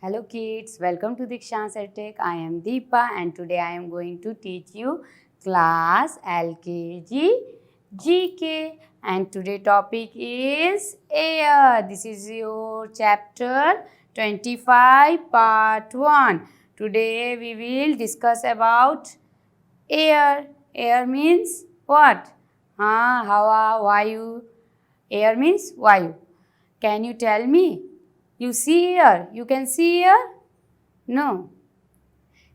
Hello kids, welcome to Dikshan's EdTech. I am Deepa and today I am going to teach you class LKG GK and today topic is air. This is your chapter 25 part 1. Today we will discuss about air. Air means what? Hawa, vayu. Air means vayu. Can you tell me? You see air? You can see air? No.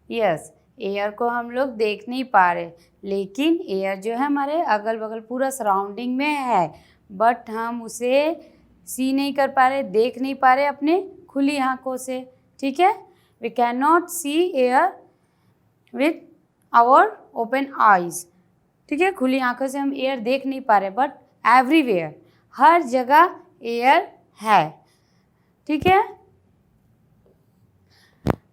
Yes, air को हम लोग देख नहीं पा रहे, लेकिन air जो है हमारे अगल बगल पूरा सराउंडिंग में है, बट हम उसे सी नहीं कर पा रहे, देख नहीं पा रहे अपने खुली आँखों से. ठीक है, we can not see air with our open eyes. ठीक है, खुली आँखों से हम एयर देख नहीं पा रहे, बट एवरीवेयर, हर जगह एयर है. ठीक है,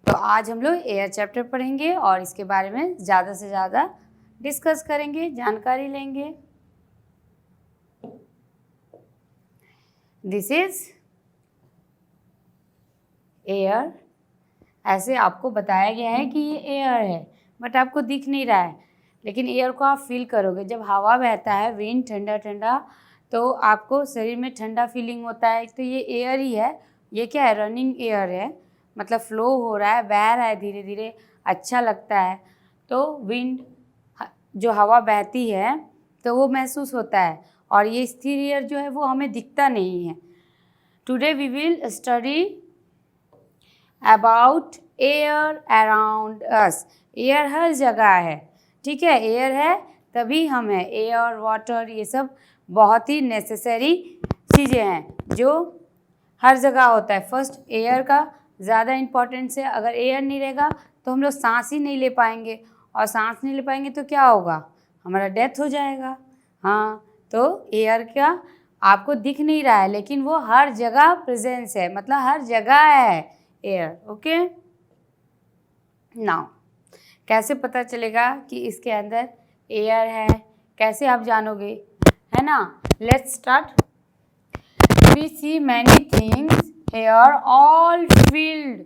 तो आज हम लोग एयर चैप्टर पढ़ेंगे और इसके बारे में ज़्यादा से ज़्यादा डिस्कस करेंगे, जानकारी लेंगे. This is air. ऐसे आपको बताया गया है कि ये एयर है, बट आपको दिख नहीं रहा है, लेकिन एयर को आप फील करोगे. जब हवा बहता है, विंड ठंडा ठंडा, तो आपको शरीर में ठंडा फीलिंग होता है. तो ये एयर ही है. ये क्या है? रनिंग एयर है, मतलब फ्लो हो रहा है, बह रहा है धीरे धीरे, अच्छा लगता है. तो विंड, जो हवा बहती है, तो वो महसूस होता है. और ये स्थिर एयर जो है वो हमें दिखता नहीं है. Today we will study about air around us. Air हर जगह है. ठीक है, एयर है तभी हम हैं. एयर, वाटर, ये सब बहुत ही नेसेसरी चीज़ें हैं जो हर जगह होता है. फर्स्ट एयर का ज़्यादा इम्पोर्टेंस है. अगर एयर नहीं रहेगा तो हम लोग सांस ही नहीं ले पाएंगे, और सांस नहीं ले पाएंगे तो क्या होगा? हमारा डेथ हो जाएगा. हाँ, तो एयर का आपको दिख नहीं रहा है, लेकिन वो हर जगह प्रेजेंस है, मतलब हर जगह है एयर. ओके, नाउ कैसे पता चलेगा कि इसके अंदर एयर है? कैसे आप जानोगे, है ना? Let's start. We see many things here, all filled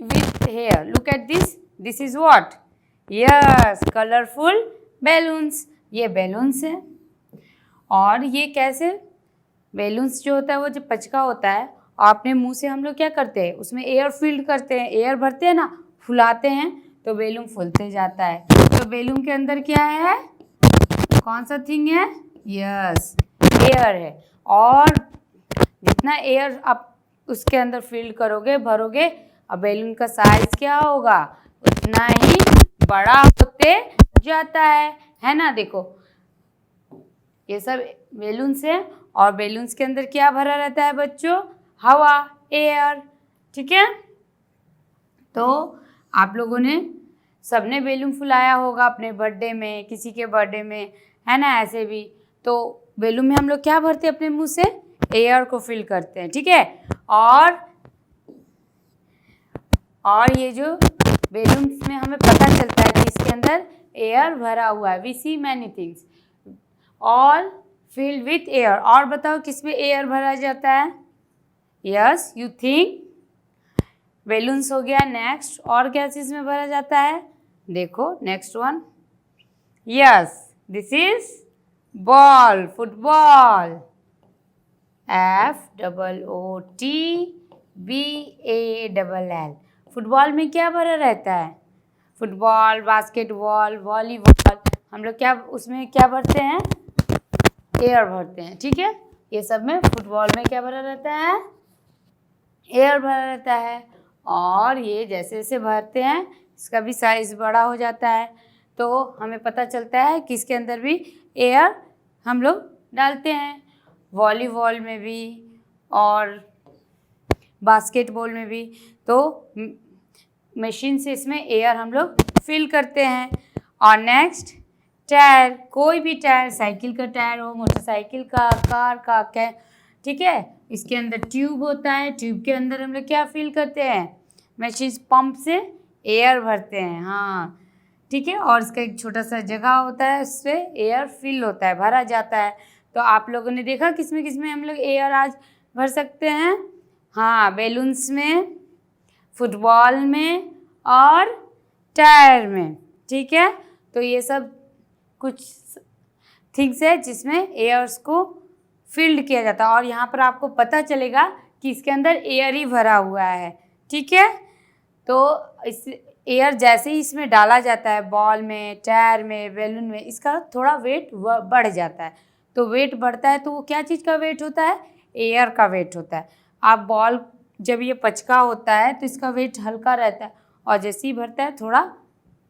with air. Look at this. This is what? Yes, colorful balloons. ये balloons है. और ये कैसे? balloons जो होता है वो जो पचका होता है, और अपने मुंह से हम लोग क्या करते हैं? उसमें एयर फील्ड करते हैं, एयर भरते हैं ना, फुलाते हैं तो बेलून फूलते जाता है. तो बेलून के अंदर क्या है? कौन सा थिंग है? यस, एयर है. और जितना एयर आप उसके अंदर फील करोगे, भरोगे, और बैलून का साइज क्या होगा? उतना ही बड़ा होते जाता है ना? देखो, ये सब बैलून्स है, और बैलून्स के अंदर क्या भरा रहता है बच्चों? हवा, एयर. ठीक है, तो आप लोगों ने सबने बैलून फुलाया होगा अपने बर्थडे में, किसी के बर्थडे में, है ना? ऐसे भी तो बैलून में हम लोग क्या भरते हैं? अपने मुंह से एयर को फिल करते हैं. ठीक है, और ये जो बैलून में हमें पता चलता है कि इसके अंदर एयर भरा हुआ है. We see many things all filled with air. और बताओ किस में एयर भरा जाता है? Yes, you think. बैलून्स हो गया. नेक्स्ट और क्या चीज़ में भरा जाता है? देखो next one. Yes, this is ball, football. FOOTBALL. Football में क्या भरा रहता है? फुटबॉल, बास्केटबॉल, वॉलीबॉल, हम लोग क्या उसमें क्या भरते हैं? एयर भरते हैं. ठीक है, ये सब में फुटबॉल में क्या भरा रहता है? एयर भरा रहता है. और ये जैसे जैसे भरते हैं इसका भी साइज बड़ा हो जाता है, तो हमें पता चलता है कि इसके अंदर भी एयर हम लोग डालते हैं. वॉलीबॉल में भी और बास्केटबॉल में भी, तो मशीन से इसमें एयर हम लोग फिल करते हैं. और नेक्स्ट, टायर. कोई भी टायर, साइकिल का टायर हो, मोटरसाइकिल का, कार का, क्या, ठीक है, इसके अंदर ट्यूब होता है. ट्यूब के अंदर हम लोग क्या फिल करते हैं? मशीन पंप से एयर भरते हैं. हाँ, ठीक है, और इसका एक छोटा सा जगह होता है, उससे एयर फिल होता है, भरा जाता है. तो आप लोगों ने देखा किसमें किसमें हम लोग एयर आज भर सकते हैं? हाँ, बैलून्स में, फुटबॉल में और टायर में, ठीक है। तो ये सब कुछ थिंग्स है जिसमें एयर्स को फिल्ड किया जाता है और यहाँ पर आपको पता चलेगा कि इसके अंदर एयर ही भरा हुआ है, ठीक है। तो इस एयर जैसे ही इसमें डाला जाता है, बॉल में, टायर में, बैलून में, इसका थोड़ा वेट बढ़ जाता है। तो वेट बढ़ता है तो वो क्या चीज़ का वेट होता है? एयर का वेट होता है। आप बॉल जब ये पचका होता है तो इसका वेट हल्का रहता है और जैसे ही भरता है थोड़ा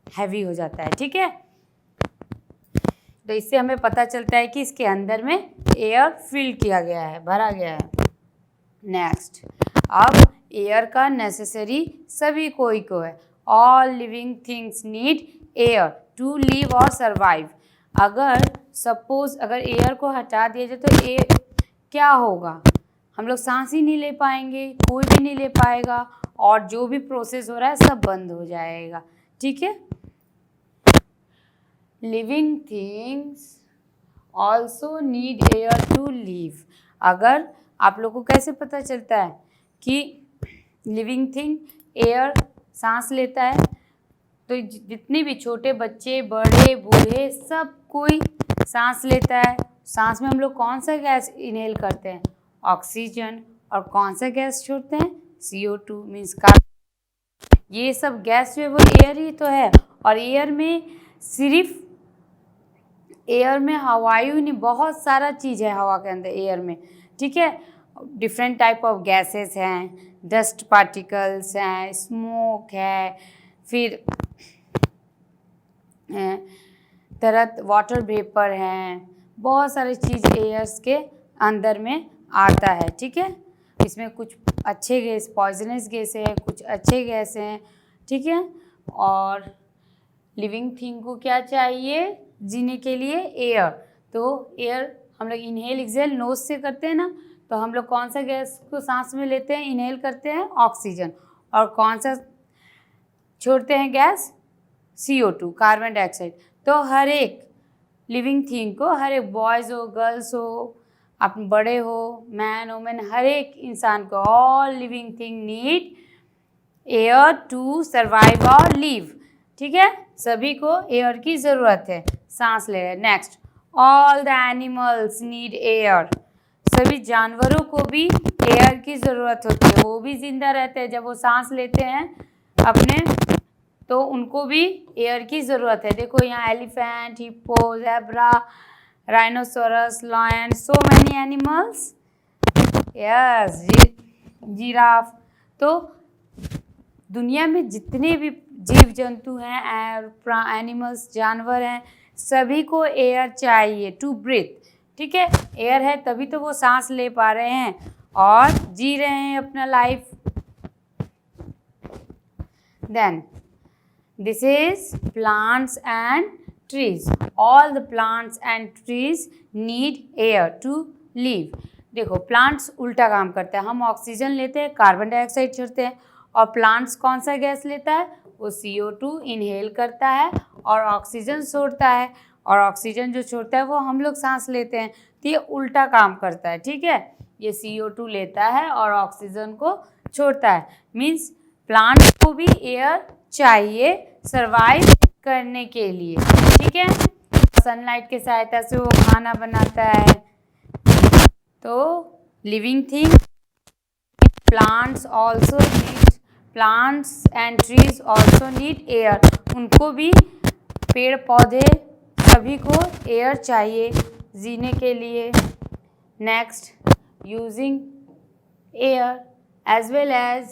हैवी हो जाता है, ठीक है। तो इससे हमें पता चलता है कि इसके अंदर में एयर फिल किया गया है, भरा गया है। नेक्स्ट, अब एयर का नेसेसरी सभी कोई को है। All living things need air to live और सर्वाइव। अगर सपोज अगर एयर को हटा दिया जाए तो एयर क्या होगा? हम लोग सांस ही नहीं ले पाएंगे, कोई भी नहीं ले पाएगा और जो भी प्रोसेस हो रहा है सब बंद हो जाएगा, ठीक है। Living things also need air to live. अगर आप लोग को कैसे पता चलता है कि लिविंग थिंग एयर सांस लेता है? तो जितने भी छोटे बच्चे, बड़े, बूढ़े, सब कोई सांस लेता है। सांस में हम लोग कौन सा गैस इनहेल करते हैं? ऑक्सीजन। और कौन सा गैस छोड़ते हैं? CO2 means carbon. ये सब गैस जो है वो एयर ही तो है। और एयर में सिर्फ एयर में हवायु नहीं, बहुत सारा चीज़ है हवा के अंदर, एयर में, ठीक है। डिफरेंट टाइप ऑफ गैसेस हैं, डस्ट पार्टिकल्स हैं, स्मोक है, फिर तरह वाटर वेपर हैं, बहुत सारी चीज़ एयर्स के अंदर में आता है, ठीक है। इसमें कुछ अच्छे गैस, पॉइजनस गैस है, कुछ अच्छे गैस हैं, ठीक है। और लिविंग थिंग को क्या चाहिए जीने के लिए? एयर। तो एयर हम लोग इनहेल एक्सहेल नोज से करते हैं ना, तो हम लोग कौन सा गैस को सांस में लेते हैं, इनहेल करते हैं? ऑक्सीजन। और कौन सा छोड़ते हैं गैस? CO2 carbon dioxide. तो हर एक लिविंग थिंग को, हर एक बॉयज़ हो, गर्ल्स हो, आप बड़े हो, मैन वुमेन, हर एक इंसान को, all living thing need air to survive और लिव, ठीक है। सभी को एयर की ज़रूरत है सांस ले रहे। Next, all the animals need air. सभी जानवरों को भी एयर की ज़रूरत होती है, वो भी जिंदा रहते हैं। जब वो सांस लेते हैं अपने तो उनको भी एयर की ज़रूरत है। देखो यहाँ elephant, hippo, zebra, rhinoceros, lion, so many animals, yes, giraffe. तो दुनिया में जितने भी जीव जंतु हैं, एनिमल्स, जानवर हैं, सभी को एयर चाहिए टू ब्रीथ, ठीक है। एयर है तभी तो वो सांस ले पा रहे हैं और जी रहे हैं अपना life. Then this is plants and trees. All the plants and trees need air to live. देखो प्लांट्स उल्टा काम करता है, हम ऑक्सीजन लेते हैं, कार्बन डाइऑक्साइड छोड़ते हैं, और प्लांट्स कौन सा गैस लेता है? वो CO2 इनहेल करता है और ऑक्सीजन छोड़ता है, और ऑक्सीजन जो छोड़ता है वो हम लोग सांस लेते हैं। तो ये उल्टा काम करता है, ठीक है। ये CO2 लेता है और ऑक्सीजन को छोड़ता है। मीन्स प्लांट्स को भी एयर चाहिए सर्वाइव करने के लिए, ठीक है। सनलाइट की सहायता से वो खाना बनाता है। तो living thing, plants and trees also need air. उनको भी, पेड़ पौधे सभी को एयर चाहिए जीने के लिए। Next, using air as well as,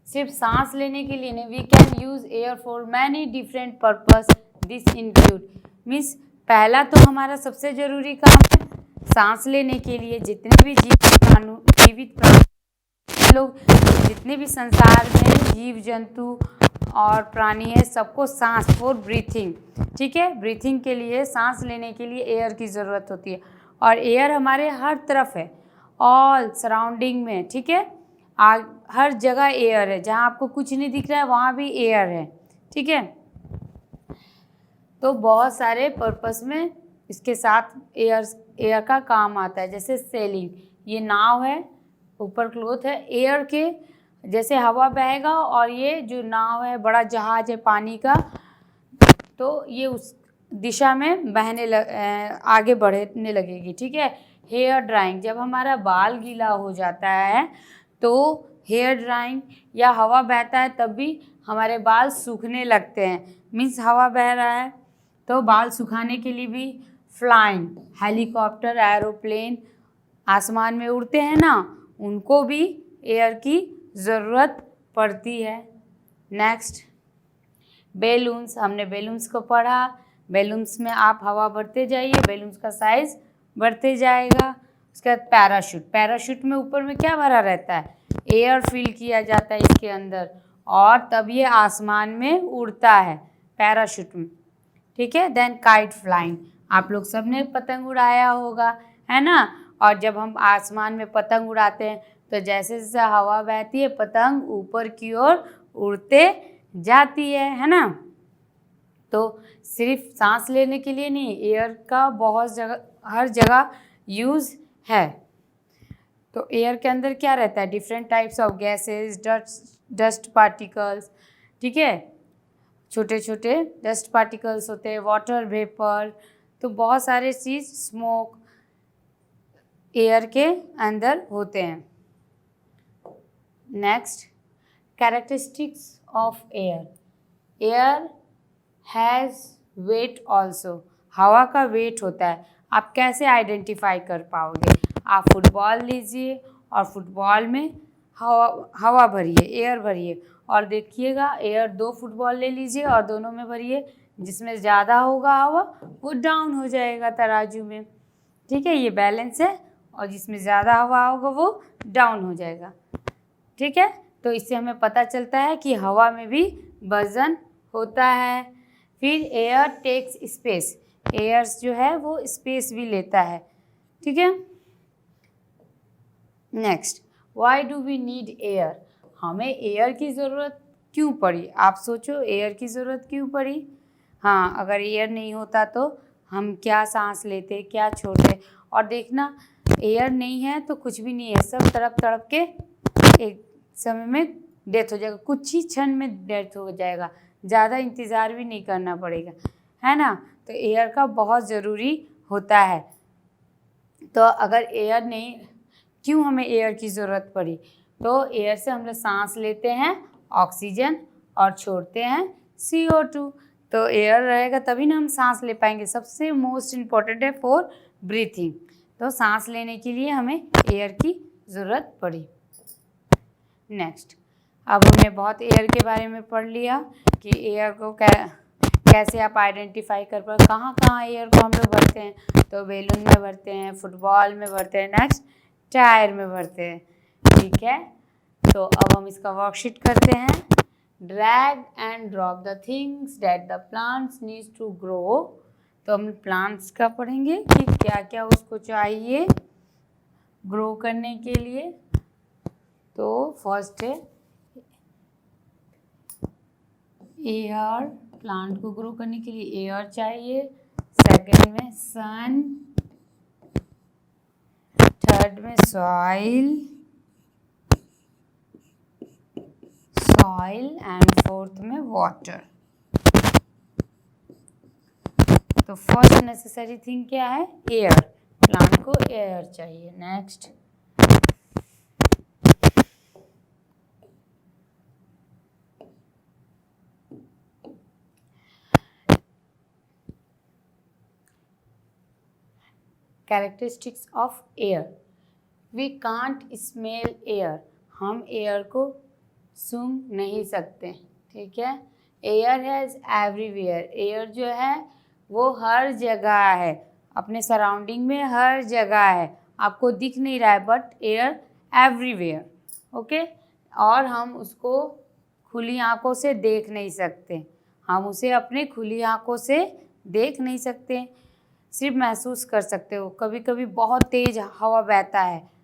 सिर्फ सांस लेने के लिए नहीं, we can use air for many different purpose. This include, means पहला तो हमारा सबसे ज़रूरी काम है सांस लेने के लिए। जितने भी जीवित प्राणी लोग, जितने भी संसार में जीव जंतु और प्राणी है, सबको सांस, फॉर ब्रीथिंग, ठीक है। ब्रीथिंग के लिए, सांस लेने के लिए एयर की ज़रूरत होती है। और एयर हमारे हर तरफ है, ऑल सराउंडिंग में, ठीक है। हर जगह एयर है, जहाँ आपको कुछ नहीं दिख रहा है वहाँ भी एयर है, ठीक है। तो बहुत सारे पर्पस में इसके साथ एयर का काम आता है। जैसे सेलिंग, ये नाव है, ऊपर क्लोथ है, एयर के जैसे हवा बहेगा और ये जो नाव है, बड़ा जहाज है पानी का, तो ये उस दिशा में आगे बढ़ने लगेगी। ठीक है। हेयर ड्राइंग, जब हमारा बाल गीला हो जाता है तो हेयर ड्राइंग या हवा बहता है तब भी हमारे बाल सूखने लगते हैं। मीन्स हवा बह रहा है तो बाल सुखाने के लिए भी फ्लाइंग, हेलीकॉप्टर, एरोप्लेन आसमान में उड़ते हैं ना, उनको भी एयर की ज़रूरत पड़ती है। नेक्स्ट, बेलून्स, हमने बेलून्स को पढ़ा। बेलून्स में आप हवा भरते जाइए, बेलून्स का साइज़ बढ़ते जाएगा। उसके बाद पैराशूट, पैराशूट में ऊपर में क्या भरा रहता है, एयर फिल किया जाता है इसके अंदर और तब ये आसमान में उड़ता है पैराशूट में। ठीक है। देन काइट फ्लाइंग, आप लोग सब ने पतंग उड़ाया होगा, है ना। और जब हम आसमान में पतंग उड़ाते हैं तो जैसे जैसे हवा बहती है पतंग ऊपर की ओर उड़ते जाती है ना। तो सिर्फ सांस लेने के लिए नहीं, एयर का बहुत जगह, हर जगह यूज़ है। तो एयर के अंदर क्या रहता है, different types of gases, dust particles. ठीक है, छोटे छोटे डस्ट पार्टिकल्स होते हैं, वाटर वेपर, तो बहुत सारे चीज़, स्मोक एयर के अंदर होते हैं। Next, characteristics of air, air has wait also, हवा का वेट होता है। आप कैसे आइडेंटिफाई कर पाओगे, आप फुटबॉल लीजिए और फुटबॉल में हवा भरिए, एयर भरिए और देखिएगा, एयर 2 फुटबॉल ले लीजिए और दोनों में भरिए, जिसमें ज़्यादा होगा हवा वो डाउन हो जाएगा तराजू में। ठीक है, ये बैलेंस है, और जिसमें ज़्यादा हवा होगा वो डाउन हो जाएगा। ठीक है, तो इससे हमें पता चलता है कि हवा में भी वजन होता है। फिर एयर टेक्स स्पेस, एयर्स जो है वो स्पेस भी लेता है। ठीक है। Next, why do we need air, हमें एयर की ज़रूरत क्यों पड़ी, आप सोचो एयर की ज़रूरत क्यों पड़ी। हाँ, अगर एयर नहीं होता तो हम क्या सांस लेते, क्या छोड़ते। और देखना, एयर नहीं है तो कुछ भी नहीं है, सब तड़प तड़प के एक समय में डेथ हो जाएगा, कुछ ही क्षण में डेथ हो जाएगा, ज़्यादा इंतज़ार भी नहीं करना पड़ेगा, है ना। तो एयर का बहुत ज़रूरी होता है। तो अगर एयर नहीं, क्यों हमें एयर की ज़रूरत पड़ी, तो एयर से हम लोग सांस लेते हैं ऑक्सीजन और छोड़ते हैं CO2। तो एयर रहेगा तभी ना हम सांस ले पाएंगे, सबसे मोस्ट इम्पॉर्टेंट है फॉर ब्रीथिंग। तो सांस लेने के लिए हमें एयर की ज़रूरत पड़ी। नेक्स्ट, अब हमने बहुत एयर के बारे में पढ़ लिया कि एयर को कैसे आप आइडेंटिफाई कर पाओ, कहाँ कहाँ एयर को हम लोग भरते हैं, तो बैलून में भरते हैं, फुटबॉल में भरते हैं, नेक्स्ट टायर में भरते हैं। ठीक है, तो अब हम इसका वर्कशीट करते हैं। Drag and drop the things that the plants needs to grow, तो हम प्लांट्स का पढ़ेंगे कि क्या क्या उसको चाहिए ग्रो करने के लिए। तो फर्स्ट है एयर, प्लांट को ग्रो करने के लिए एयर चाहिए। सेकंड में सन, थर्ड में सॉइल एंड फोर्थ में वाटर। तो फर्स्ट नेसेसरी थिंग क्या है, एयर, प्लांट को एयर चाहिए। Next, characteristics of air, we can't smell air, हम एयर को सूंघ नहीं सकते। ठीक है, एयर हैज़ एवरीवेयर, एयर जो है वो हर जगह है, अपने सराउंडिंग में हर जगह है, आपको दिख नहीं रहा है बट एयर एवरीवेयर। ओके, और हम उसको खुली आंखों से देख नहीं सकते, हम उसे अपने खुली आंखों से देख नहीं सकते, सिर्फ महसूस कर सकते हो। कभी कभी बहुत तेज़ हवा बहता है,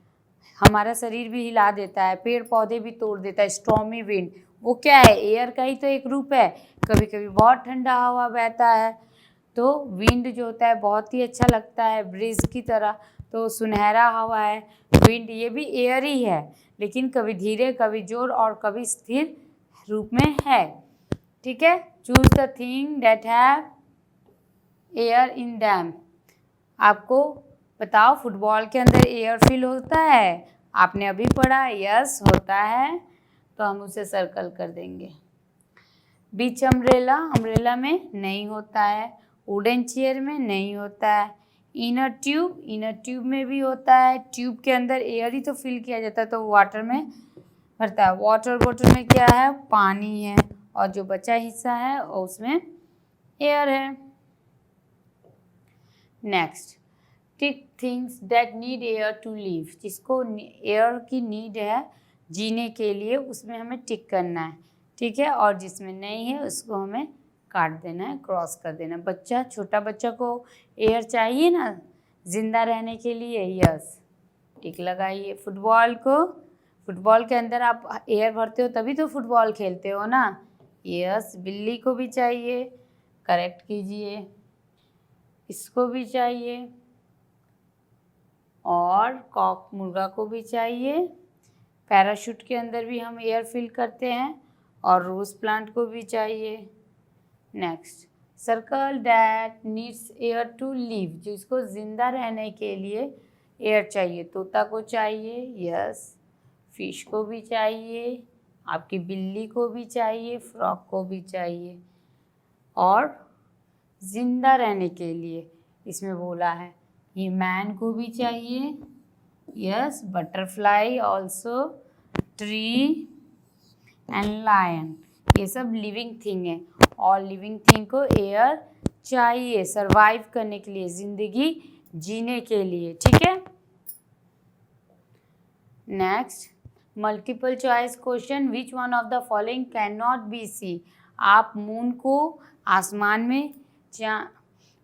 हमारा शरीर भी हिला देता है, पेड़ पौधे भी तोड़ देता है, स्टॉर्मी विंड, वो क्या है, एयर का ही तो एक रूप है। कभी कभी बहुत ठंडा हवा बहता है, तो विंड जो होता है बहुत ही अच्छा लगता है, ब्रीज की तरह, तो सुनहरा हवा है। विंड ये भी एयर ही है, लेकिन कभी धीरे, कभी जोर और कभी स्थिर रूप में है। ठीक है। Choose the thing that have air in them. आपको बताओ, फुटबॉल के अंदर एयर फिल होता है? आपने अभी पढ़ा, यस होता है, तो हम उसे सर्कल कर देंगे। बीच अम्ब्रेला, अम्ब्रेला में नहीं होता है। वुडन चेयर में नहीं होता है। इनर ट्यूब, इनर ट्यूब में भी होता है। ट्यूब के अंदर एयर ही तो फिल किया जाता है, तो वाटर में भरता है। वाटर बॉटल में क्या है? पानी है, और जो बचा हिस्सा है उसमें एयर है। Next, tick things that need air to live. जिसको एयर की नीड है जीने के लिए, उसमें हमें टिक करना है। ठीक है। और जिसमें नहीं है उसको हमें काट देना है, क्रॉस कर देना है। बच्चा, छोटा बच्चा को एयर चाहिए ना जिंदा रहने के लिए, यस, टिक लगाइए। फुटबॉल को, फुटबॉल के अंदर आप एयर भरते हो तभी तो फुटबॉल खेलते हो ना, यस। बिल्ली को भी चाहिए, करेक्ट कीजिए। इसको भी चाहिए, और कॉक मुर्गा को भी चाहिए। पैराशूट के अंदर भी हम एयर फिल करते हैं, और रोज प्लांट को भी चाहिए। Next, circle that needs air to live. जिसको जिंदा रहने के लिए एयर चाहिए। तोता को चाहिए, यस। फिश को भी चाहिए, आपकी बिल्ली को भी चाहिए, फ्रॉक को भी चाहिए। और जिंदा रहने के लिए इसमें बोला है ये मैन को भी चाहिए, yes. Butterfly also, tree and lion, ये सब लिविंग थिंग है। और लिविंग थिंग को एयर चाहिए सरवाइव करने के लिए, जिंदगी जीने के लिए। ठीक है। Next, multiple choice question, which one of the following can not be see. आप मून को आसमान में,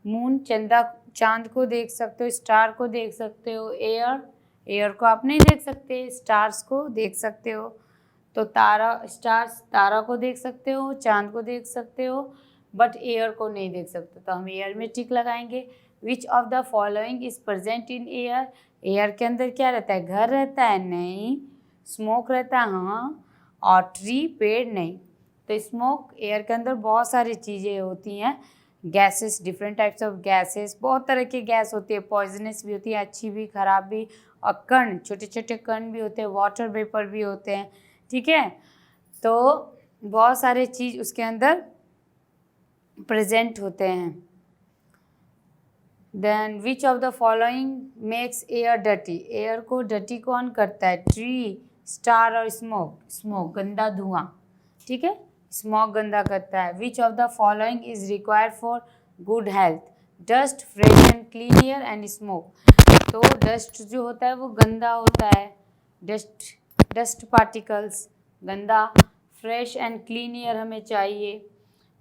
मून, चंदा, चांद को देख सकते हो, स्टार को देख सकते हो। एयर को आप नहीं देख सकते, स्टार्स को देख सकते हो। तो तारा, स्टार्स, तारा को देख सकते हो, चांद को देख सकते हो, बट एयर को नहीं देख सकते। तो हम एयर में टिक लगाएंगे। विच of the following is present in air. Air के अंदर क्या रहता है? घर रहता है? नहीं। स्मोक रहता है? हाँ। और ट्री, पेड़? नहीं। तो स्मोक, एयर के अंदर बहुत सारी चीज़ें होती हैं, gases, different types of gases, बहुत तरह की गैस होती है। पॉइजनस भी होती है, अच्छी भी, खराब भी। और कण, छोटे छोटे कण भी होते हैं, वाटर वेपर भी होते हैं। ठीक है। तो बहुत सारे चीज़ उसके अंदर प्रेजेंट होते हैं। Then which of the following makes air dirty. Air को डर्टी कौन करता है? ट्री, स्टार और स्मोक। स्मोक, गंदा धुआं। ठीक है। स्मोक गंदा करता है। Which of the following is required for good health. Dust, fresh and clean air and smoke. तो डस्ट जो होता है वो गंदा होता है, डस्ट पार्टिकल्स गंदा। फ्रेश एंड क्लीन एयर हमें चाहिए,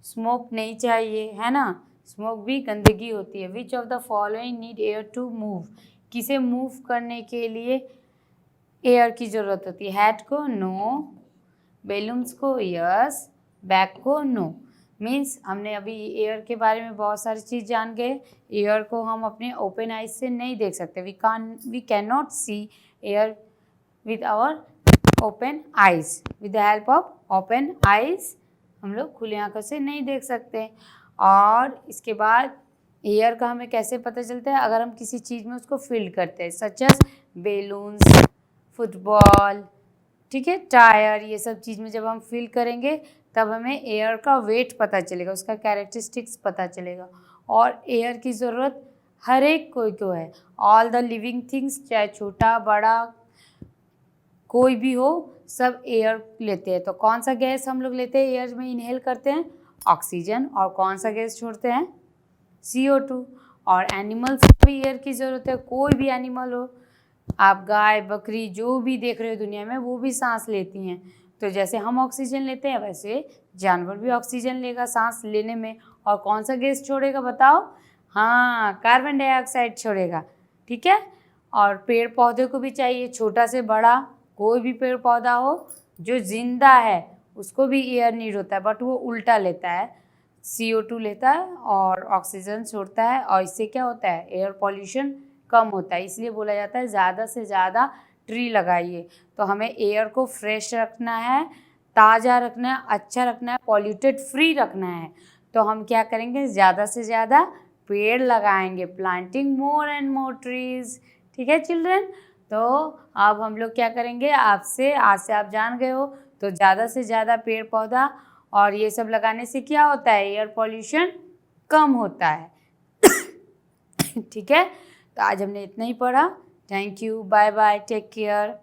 स्मोक नहीं चाहिए, है ना। स्मोक भी गंदगी होती है। Which of the following need air to move. किसे मूव करने के लिए एयर की ज़रूरत होती है? हैट को? नो। बैलून्स को? यस। बैग को? नो। मीन्स हमने अभी एयर के बारे में बहुत सारी चीज़ जान गए। एयर को हम अपने ओपन आइज से नहीं देख सकते। We can not see air with our open eyes. With the help of open eyes हम लोग खुली आंखों से नहीं देख सकते। और इसके बाद एयर का हमें कैसे पता चलता है? अगर हम किसी चीज़ में उसको फिल करते हैं, सच एज बेलून्स, फुटबॉल, ठीक है, टायर, ये सब चीज़ में जब हम फिल करेंगे तब हमें एयर का वेट पता चलेगा, उसका कैरेक्टरिस्टिक्स पता चलेगा। और एयर की ज़रूरत हर एक कोई को है। ऑल द लिविंग थिंग्स, चाहे छोटा बड़ा कोई भी हो, सब एयर लेते हैं। तो कौन सा गैस हम लोग लेते हैं एयर में, इनहेल करते हैं? ऑक्सीजन। और कौन सा गैस छोड़ते हैं? CO2। और एनिमल्स को भी एयर की ज़रूरत है। कोई भी एनिमल हो, आप गाय, बकरी, जो भी देख रहे हो दुनिया में, वो भी सांस लेती हैं। तो जैसे हम ऑक्सीजन लेते हैं वैसे जानवर भी ऑक्सीजन लेगा सांस लेने में। और कौन सा गैस छोड़ेगा बताओ? हाँ, कार्बन डाइऑक्साइड छोड़ेगा। ठीक है। और पेड़ पौधे को भी चाहिए, छोटा से बड़ा कोई भी पेड़ पौधा हो जो जिंदा है उसको भी एयर नीड होता है, बट वो उल्टा लेता है, CO2 लेता है और ऑक्सीजन छोड़ता है। और इससे क्या होता है? एयर पॉल्यूशन कम होता है, इसलिए बोला जाता है ज़्यादा से ज़्यादा ट्री लगाइए। तो हमें एयर को फ्रेश रखना है, ताज़ा रखना है, अच्छा रखना है, पॉल्यूटेड फ्री रखना है। तो हम क्या करेंगे, ज़्यादा से ज़्यादा पेड़ लगाएंगे, planting more and more trees. ठीक है चिल्ड्रन, तो अब हम लोग क्या करेंगे, आज से आप जान गए हो, तो ज़्यादा से ज़्यादा पेड़ पौधा और ये सब लगाने से क्या होता है, एयर पॉल्यूशन कम होता है। ठीक है, तो आज हमने इतना ही पढ़ा। Thank you, bye bye, take care.